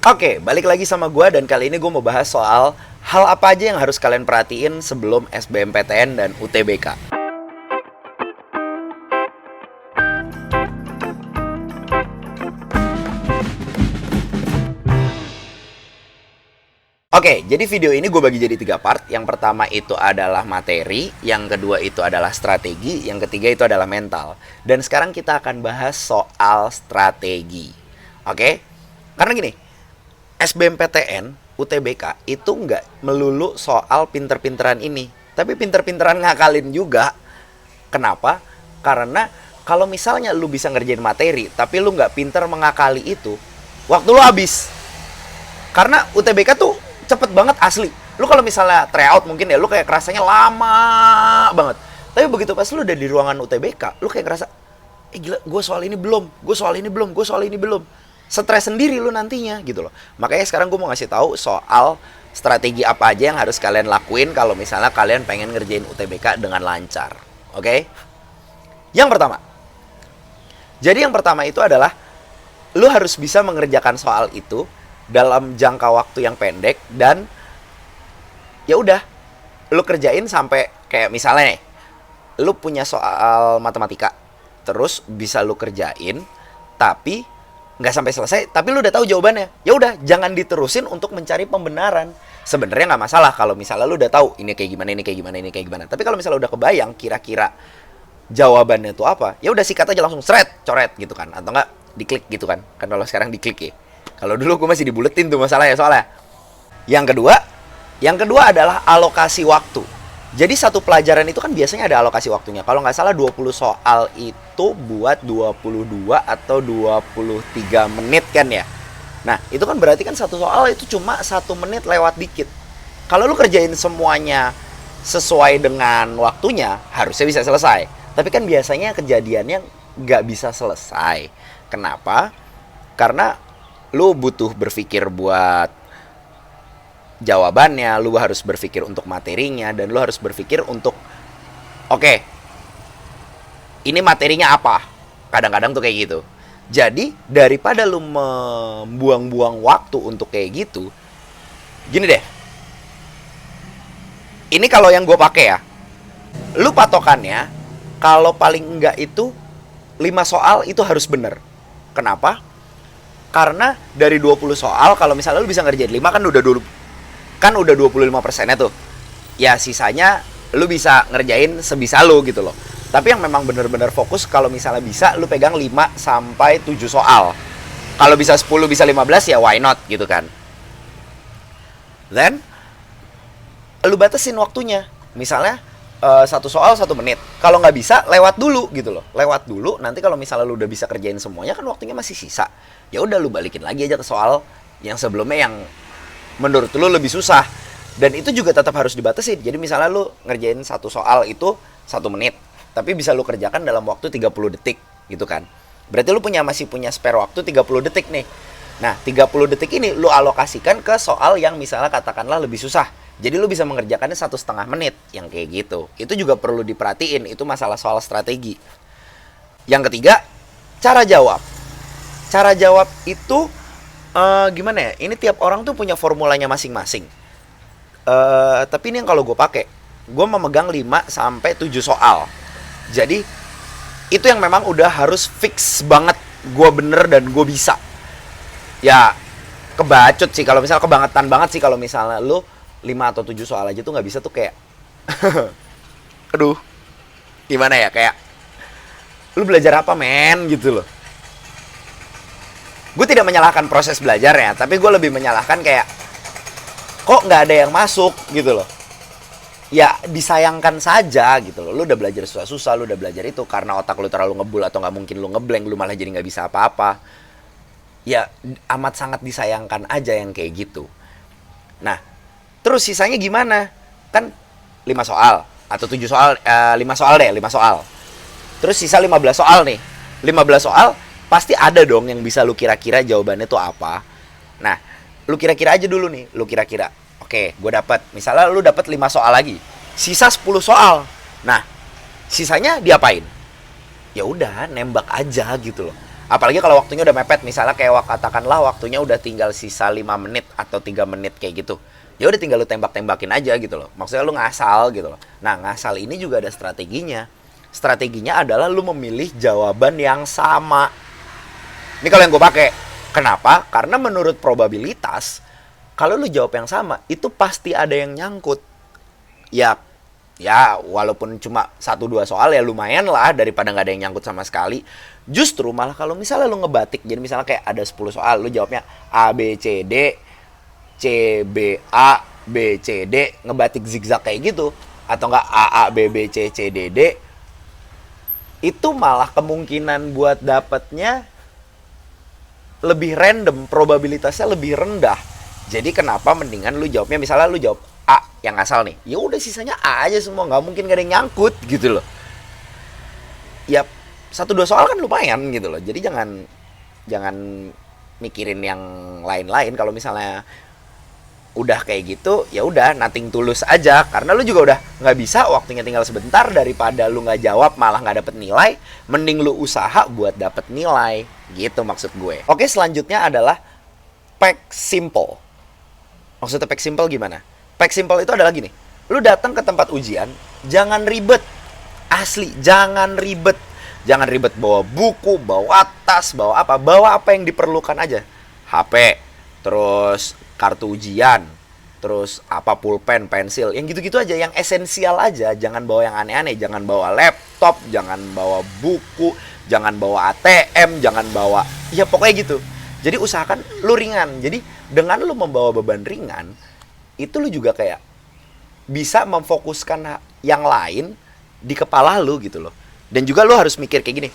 Oke, balik lagi sama gue dan kali ini gue mau bahas soal hal apa aja yang harus kalian perhatiin sebelum SBMPTN dan UTBK. Oke, jadi video ini gue bagi jadi 3 part. Yang pertama itu adalah materi, yang kedua itu adalah strategi, yang ketiga itu adalah mental. Dan sekarang kita akan bahas soal strategi. Oke? Karena gini, SBMPTN, UTBK itu nggak melulu soal pinter-pinteran ini, tapi pinter-pinteran ngakalin juga. Kenapa? Karena kalau misalnya lu bisa ngerjain materi, tapi lu nggak pinter mengakali itu, waktu lu habis. Karena UTBK tuh cepet banget asli. Lu kalau misalnya tryout mungkin ya, lu kayak kerasanya lama banget. Tapi begitu pas lu udah di ruangan UTBK, lu kayak ngerasa, gila, gue soal ini belum, gue soal ini belum, gue soal ini belum. Stres sendiri lu nantinya gitu loh. Makanya sekarang gue mau ngasih tahu soal strategi apa aja yang harus kalian lakuin kalau misalnya kalian pengen ngerjain UTBK dengan lancar. Oke? Yang pertama. Jadi yang pertama itu adalah lu harus bisa mengerjakan soal itu dalam jangka waktu yang pendek dan ya udah lu kerjain sampai kayak misalnya nih, lu punya soal matematika terus bisa lu kerjain tapi nggak sampai selesai, tapi lu udah tahu jawabannya. Ya udah, jangan diterusin untuk mencari pembenaran. Sebenarnya nggak masalah kalau misalnya lu udah tahu ini kayak gimana, ini kayak gimana, ini kayak gimana. Tapi kalau misalnya udah kebayang kira-kira jawabannya itu apa, ya udah sikat aja langsung seret, coret gitu kan, atau enggak diklik gitu kan. Kan kalau sekarang diklik ya. Kalau dulu gue masih dibuletin tuh masalahnya soalnya. Yang kedua adalah alokasi waktu. Jadi satu pelajaran itu kan biasanya ada alokasi waktunya. Kalau nggak salah 20 soal itu buat 22 atau 23 menit kan ya. Nah, itu kan berarti kan satu soal itu cuma 1 menit lewat dikit. Kalau lu kerjain semuanya sesuai dengan waktunya, harusnya bisa selesai. Tapi kan biasanya kejadiannya nggak bisa selesai. Kenapa? Karena lu butuh berpikir buat jawabannya, lu harus berpikir untuk materinya, dan lu harus berpikir untuk oke, ini materinya apa. Kadang-kadang tuh kayak gitu. Jadi daripada lu membuang-buang waktu untuk kayak gitu, gini deh, ini kalau yang gue pakai ya, lu patokannya kalau paling enggak itu 5 soal itu harus bener. Kenapa? Karena dari 20 soal, kalau misalnya lu bisa ngerjain 5 kan udah 25%-nya tuh. Ya sisanya lu bisa ngerjain sebisa lu gitu loh. Tapi yang memang bener-bener fokus kalau misalnya bisa lu pegang 5 sampai 7 soal. Kalau bisa 10, bisa 15 ya why not gitu kan. Then lu batasin waktunya. Misalnya satu soal 1 menit. Kalau nggak bisa lewat dulu gitu loh. Lewat dulu, nanti kalau misalnya lu udah bisa kerjain semuanya kan waktunya masih sisa. Ya udah lu balikin lagi aja ke soal yang sebelumnya yang menurut lu lebih susah. Dan itu juga tetap harus dibatasin. Jadi misalnya lu ngerjain satu soal itu 1 menit, tapi bisa lu kerjakan dalam waktu 30 detik gitu kan. Berarti lu masih punya spare waktu 30 detik nih. Nah 30 detik ini lu alokasikan ke soal yang misalnya katakanlah lebih susah. Jadi lu bisa mengerjakannya 1,5 menit yang kayak gitu. Itu juga perlu diperhatiin. Itu masalah soal strategi. Yang ketiga, cara jawab. Cara jawab itu gimana ya? Ini tiap orang tuh punya formulanya masing-masing. Tapi ini yang kalau gue pakai, gue memegang 5 sampai 7 soal. Jadi itu yang memang udah harus fix banget gue bener dan gue bisa. Ya kebacut sih kalau misalnya kebangetan banget sih kalau misalnya lu 5 atau 7 soal aja tuh nggak bisa tuh kayak aduh, gimana ya, kayak lu belajar apa men gitu loh. Gue tidak menyalahkan proses belajarnya, tapi gue lebih menyalahkan kayak kok nggak ada yang masuk gitu loh. Ya disayangkan saja gitu loh. Lu udah belajar susah-susah, lu udah belajar itu karena otak lu terlalu ngebul atau nggak mungkin lu ngeblank, lu malah jadi nggak bisa apa-apa. Ya amat sangat disayangkan aja yang kayak gitu. Nah terus sisanya gimana? Kan 5 soal atau 7 soal, 5 soal deh, 5 soal. Terus sisa 15 soal nih. 15 soal pasti ada dong yang bisa lu kira-kira jawabannya tuh apa. Nah, lu kira-kira aja dulu nih, lu kira-kira. Oke, gue dapat. Misalnya lu dapat 5 soal lagi. Sisa 10 soal. Nah, sisanya diapain? Ya udah, nembak aja gitu loh. Apalagi kalau waktunya udah mepet, misalnya kayak katakanlah waktunya udah tinggal sisa 5 menit atau 3 menit kayak gitu. Ya udah tinggal lu tembak-tembakin aja gitu loh. Maksudnya lu ngasal gitu loh. Nah, ngasal ini juga ada strateginya. Strateginya adalah lu memilih jawaban yang sama. Ini kalau yang gue pakai. Kenapa? Karena menurut probabilitas, kalau lu jawab yang sama, itu pasti ada yang nyangkut. Ya, ya walaupun cuma 1-2 soal ya lumayan lah daripada nggak ada yang nyangkut sama sekali. Justru malah kalau misalnya lu ngebatik, jadi misalnya kayak ada 10 soal, lu jawabnya A, B, C, D, C, B, A, B, C, D, ngebatik zigzag kayak gitu. Atau nggak A, A, B, B, C, C, D, D, itu malah kemungkinan buat dapetnya lebih random, probabilitasnya lebih rendah. Jadi kenapa mendingan lu jawabnya, misalnya lu jawab A yang asal nih, ya udah sisanya A aja semua, nggak mungkin gak ada yang nyangkut gitu loh. Ya 1-2 soal kan lumayan gitu loh. Jadi jangan mikirin yang lain-lain. Kalau misalnya udah kayak gitu, ya udah nothing tulus aja, karena lu juga udah nggak bisa, waktunya tinggal sebentar, daripada lu nggak jawab malah nggak dapet nilai, mending lu usaha buat dapet nilai gitu maksud gue. Oke, selanjutnya adalah pack simple. Maksudnya pack simple gimana? Pack simple itu adalah gini, lu datang ke tempat ujian, jangan ribet, asli jangan ribet. Jangan ribet bawa buku, bawa tas, bawa apa yang diperlukan aja. HP, terus kartu ujian, terus apa pulpen, pensil, yang gitu-gitu aja, yang esensial aja. Jangan bawa yang aneh-aneh, jangan bawa laptop, jangan bawa buku, jangan bawa ATM, jangan bawa, ya pokoknya gitu. Jadi usahakan lu ringan. Jadi dengan lu membawa beban ringan, itu lu juga kayak bisa memfokuskan yang lain di kepala lu gitu loh. Dan juga lu harus mikir kayak gini,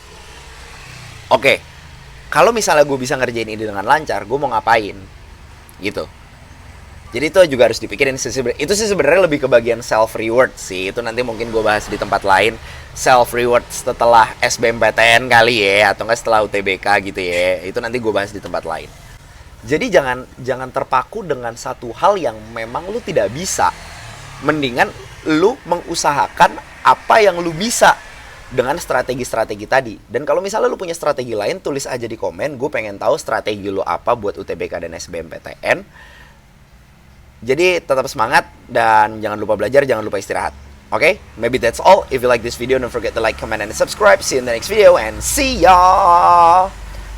oke, kalau misalnya gue bisa ngerjain ini dengan lancar, gue mau ngapain gitu. Jadi itu juga harus dipikirin. Itu sih sebenarnya lebih ke bagian self reward sih. Itu nanti mungkin gue bahas di tempat lain. Self reward setelah SBMPTN kali ya, atau enggak setelah UTBK gitu ya. Itu nanti gue bahas di tempat lain. Jadi jangan terpaku dengan satu hal yang memang lu tidak bisa. Mendingan lu mengusahakan apa yang lu bisa dengan strategi-strategi tadi. Dan kalau misalnya lu punya strategi lain, tulis aja di komen. Gue pengen tahu strategi lu apa buat UTBK dan SBMPTN. Jadi tetap semangat dan jangan lupa belajar, jangan lupa istirahat. Okay? Maybe that's all. If you like this video, don't forget to like, comment, and subscribe. See you in the next video and see ya.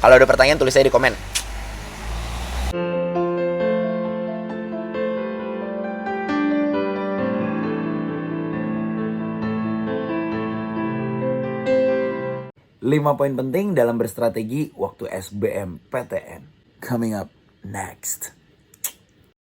Kalau ada pertanyaan, tulis aja di komen. Lima poin penting dalam berstrategi waktu SBMPTN. Coming up next.